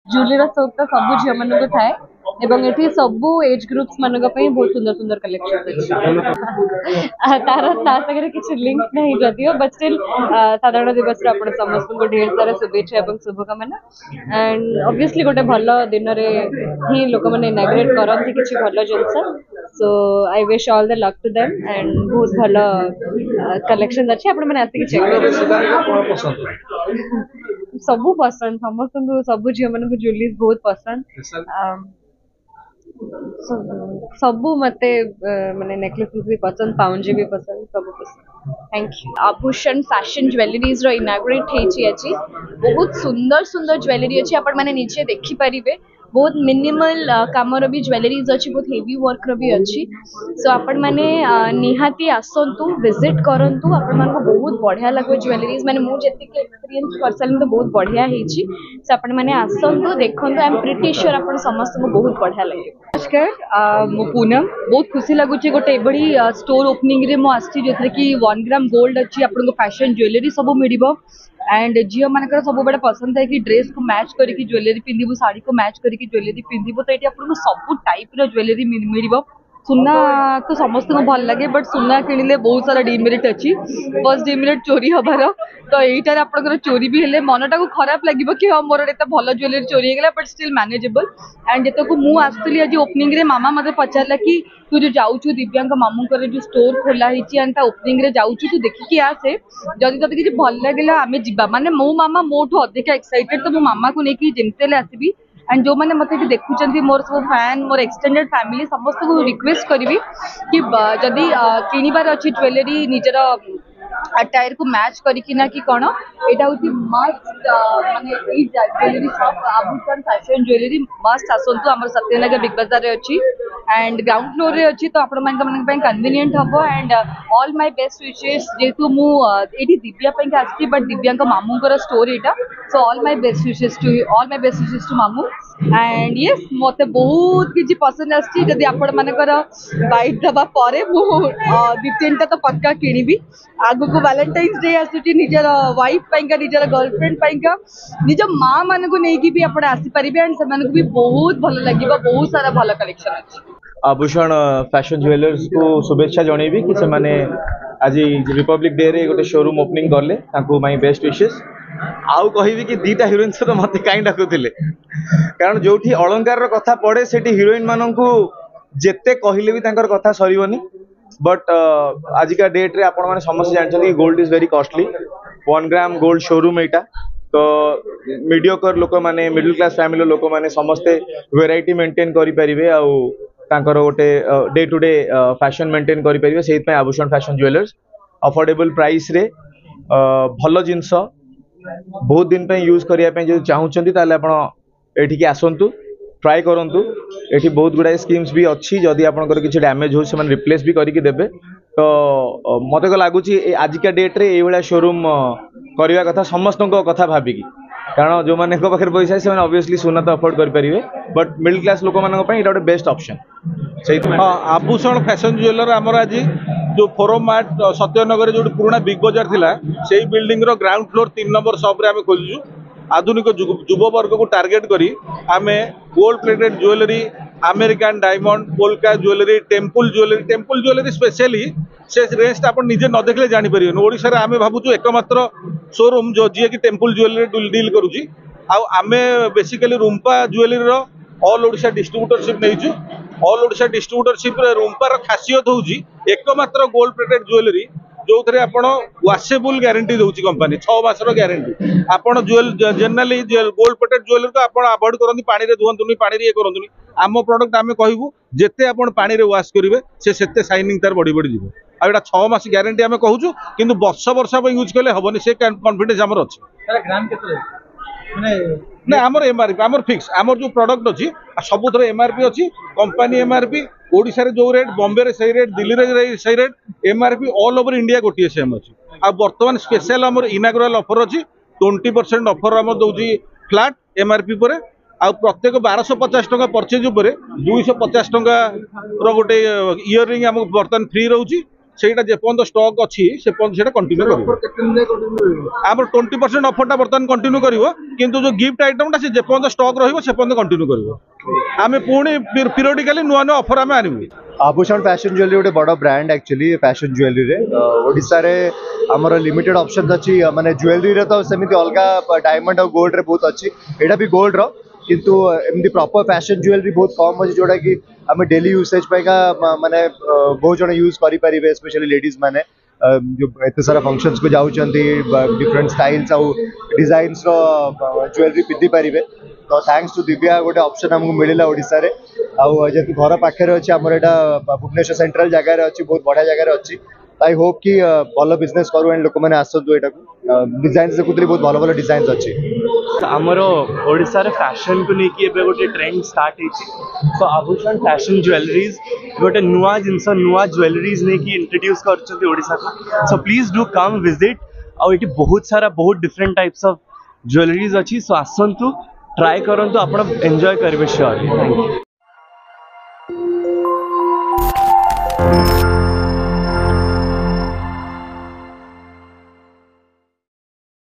Jewellery शौक तो सब झील मान को थाए एवं एठी सबु एज ग्रुप्स मान बहुत सुंदर सुंदर कलेक्शन अच्छी तार सागर किसी लिंक नहीं जदियो बट स्टिल साधारण दिवस आपण समस्त को ढेर सारा शुभेच्छा एवं शुभकामना एंड ऑब्वियसली गोटे भल दिन ही लोक मैंने इनाग्रेट करती किसी भल जिनस so I wish all the luck to them and बहुत भल कलेक्शन अच्छे आपण मैंने आसिक चेक सबू पसंद समस्त सबू झील मान ज्वेलरी बहुत पसंद सबू मते माने नेकलेसेस भी पसंद पाउंजी भी पसंद सब पसंद थैंक यू आभूषण फैशन ज्वेलरीज रो इनाग्रेट हेची अछि बहुत सुंदर सुंदर ज्वेलरी अछि आपण माने नीचे देखि परिबे बहुत मिनिमल कामर भी ज्वेलरीज अच्छी बहुत हेवी वर्क रो भी अच्छी सो आपण माने निहाती आसंतु विजिट करंतु आपण मान को बहुत बढ़िया लागो ज्वेलरीज माने मु जेति के एक्सपीरियंस करसलिन तो बहुत बढ़िया हेची सो आपण माने आसंतु देखंतु आई एम प्रीटी श्योर आपण समस्त को बहुत बढ़िया लागे नमस्कार मु पूनम बहुत खुशी लागुची गोटे एबडी स्टोर ओपनिंग रे मु आछि जेतरे कि 1 ग्राम गोल्ड अच्छी आपण को फैशन ज्वेलरी सब मिडिबो एंड झील मानकर सब बड़े पसंद है कि ड्रेस को मैच करके ज्वेलरी पिंधिबो साड़ी को मैच करके ज्वेलरी पिंधिबो तो ये आपको सब टाइप रो ज्वेलरी मिल सुना तो समस्त को भल लगे बट सुना किणिले बहुत सारा डिमेरिट अच्छी फर्स्ट डिमेरिट चोरी हबार तो यहीटार आप चोरी भी हेले मनटा को खराब लगे कि हाँ मोर एत भल ज्वेलरी चोरी होगा बट स्टिल मैनेजेबल एंड जिते को मुझे आसती आज ओपनिंग रे मामा मत पचारा कि तू जो जाऊँ दिव्यांग मामू जो स्टोर खोला एंड ओपनिंग रे जाऊँ तू देखिकी आसे जदि तोते किसी भल लगे आम जा माने मो मामा मोठू अधिक एक्साइटेड तो मो मामा को लेकिन जमती आसबि एंड जो मैंने मत देखुं मोर सब फैन मोर एक्सटेंडेड फैमिली समस्त को रिक्वेस्ट करी कि जदि किणवार अच्छी ज्वेलरी निजर अटायर को मैच करना कि कौन यहाँ हूँ मस्ट माने ज्वेलरी शॉप आभूषण फैशन ज्वेलरी मस्ट आसतु आम सत्यनगर बिग बाजार अच्छी एंड ग्राउंड फ्लोर रे अच्छी तो आपण कन्वीनियंट हम and all my best wishes जेहेतु मुझे दिव्या आसी बट दिव्यांग मामू स्टोर यहाँ so all my best wishes to मामू एंड यस मत बहुत किसी पसंद आदि आपण मानकर बाइट दबा परे दु तीन तो पक्का किणवी आगु को वैलेंटाइन्स डे आसूची निजर वाइफ पाइंका निजर गर्लफ्रेंड पाइंका निज माँ मान को लेकिन भी आप आसीपारे एंड से भी बहुत भल लगे बहुत सारा भल कलेक्शन अच्छी आभूषण फैशन ज्वेलर्स को शुभेच्छा जनइबी कि से माने आज रिपब्लिक डे रे गोटे शोरूम ओपनिंग करले ताकू माय बेस्ट विशेस आउ कहबी कि दीटा हिरोइन तो मते काई डाकुथिले कारण जोठी अलंकार रो कथा पड़े सेठी हिरोइन माननकू जेते कहिले भी तांकर कथा सरीबनी बट आजिका डेट रे आपण माने समस्त जानछन कि gold is very costly 1 gram gold showroom एटा तो मीडियोकर लोक माने मिडिल क्लास फैमिली लोक माने समस्ते वेराइटी मेंटेन करि परिबे आ तांकर गोटे day to day fashion maintain करि परिबे सेहि पय आभूषण फैशन ज्वेलर्स अफोर्डेबल प्राइस रे भलो जिंस बहुत दिन पे यूज करिया पे जो चाहूचंती ताले आपण एठी की आसंतु ट्राई करंतु एठी बहुत गुडाय स्कीम्स भी अच्छी जदि आपनकर किछि डैमेज हो से मन रिप्लेस भी करिके देबे तो मते को लागुची आजिका डेट रे ए वाला शोरूम करिवा कथा समस्त को कथा भाबिकी कारण जो माने को पाखर पैसा से माने ऑब्वियसली सोना तो अफोर्ड कर परिवे बट मिडिल क्लास लोक मानक पय एटा बेस्ट ऑप्शन सही हां आभूषण फैशन ज्वेलर हमर आज जो फोरम मार्ट सत्यनगर जो पुराना बिग बाजार थिला सेही बिल्डिंग रो ग्राउंड फ्लोर 3 नंबर शॉप रे आमे खोलजु आधुनिक युव वर्ग को टार्गेट करी आमे gold plated jewellery American diamond polka jewellery temple jewellery specially से रेंज आप निजे न देखले जानि परिबेन ओडिसा रे आमे भाबुछु एकमात्र शोरूम जो जी की टेम्पल ज्वेलरी डील करूची आमे बेसिकली रूम्पा ज्वेलरी रो ऑल ओडिशा डिस्ट्रीब्यूटरशिप नहींछु ऑल ओडिशा डिस्ट्रीब्यूटरशिप रे रूम्पार खासियत होउची एकमात्र गोल्ड प्लेटेड ज्वेलरी जो थे आप वाशेबल ग्यारंटी दूसरी कंपनी 6 मासर ग्यारंटी आपड़ जेनराली गोल्ड प्लेटेड ज्वेलरी को आप अवॉइड करते पानी रे धुवंतुनी पानी रे ये करंतुनी आम प्रोडक्ट आम कहबू जिते आप पानी रे वाश करेंगे से शाइनिंग तार बढ़ी बढ़ी जीव आटा 6 मास ग्यारंटी आम कहूँ कि वर्ष वर्ष यूज कले हेनी से कॉन्फिडेंस आमर अच्छे ना आमर एमआरपी आमर फिक्स आमर जो प्रोडक्ट अच्छी सब थर एमआरपी अच्छी कंपनी एमआरपी ओडिशा रे जो रेट बॉम्बे रे सही रेट दिल्ली रे सही rate MRP all over India गोटे सेम अच्छी आ बर्तमान स्पेशल आमर इनागुराल ऑफर अच्छी 20% ऑफर आम दौजी फ्लैट एमआरपी पर आ प्रत्येक 1250 टका परचेज उपर 250 टका रो गोटे इयर रिंग आम बर्तमान फ्री रोची ସେଇଟା ଯେପର୍ଯ୍ୟନ୍ତ ଷ୍ଟକ୍ ଅଛି ସେ ପର୍ଯ୍ୟନ୍ତ ସେଇଟା କଣ୍ଟିନ୍ୟू କରିବ। ଆମର 20% ଅଫରଟା ବର୍ତ୍ତମାନ କଣ୍ଟିନ୍ୟू କରିବ, କିନ୍ତୁ ଯୋଉ ଗିଫ୍ଟ ଆଇଟମଟା ସେ ଯେପର୍ଯ୍ୟନ୍ତ ଷ୍ଟକ୍ ରହିବ ସେ ପର୍ଯ୍ୟନ୍ତ କଣ୍ଟିନ୍ୟୁ କରିବ। ଆମେ ପୁଣି ପିରିୟଡିକାଲି ନୂଆ ନୂଆ ଅଫର ଆମେ ଆଣିବୁ। आभूषण फैशन ज्वेलरी गोटे बड़ ब्रांड एक्चुअली फैशन ज्वेलरी रे ओडिशा रे हमर लिमिटेड ऑप्शन अच्छी माने ज्वेलरी रे तो सेमिति अलगा डायमंड और गोल्ड रे बहुत अच्छी एटा भी गोल्ड रो किंतु एमदी प्रॉपर फैशन ज्वेलरी बहुत कम अच्छी जोड़ा कि आम डेली यूसेज पाइका माने बहुत जन यूज करि परिबे स्पेशली लेडीज माने जो एत सारा फंक्शंस को जाउचंती डिफरेंट स्टाइल्स आउ डिजाइन्स रो ज्वेलरी पिद्धि परिबे। तो थैंक्स टू दिव्या गोटे ऑप्शन हमको मिलला ओडिशा रे आउ जेतु घर पाखे अच्छे आमर एटा भुवनेश्वर सेंट्रल जगह अच्छी बहुत बढ़िया जगह अच्छी। आई होप कि भल बिजनेस करू एंड लोक मैंने आसतु एटा डिजाइन देखुली बहुत भल भल डिजाइन अच्छी। आमर ओडिशा रे फैशन को लेकिन एबे गोटे ट्रेंड स्टार्ट होइछि तो आभूषण फैशन ज्वेलरीज गोटे नुआ जिनस नुआ ज्वेलरीज ने की इंट्रोड्यूस करछथि ओडिशा को। So please do come visit आ एटी बहुत सारा बहुत डिफरेंट टाइप्स ऑफ ज्वेलरीज अच्छी। सो आसंतु ट्राई करंतु आपण एंजॉय करबे श्योर। Thank you.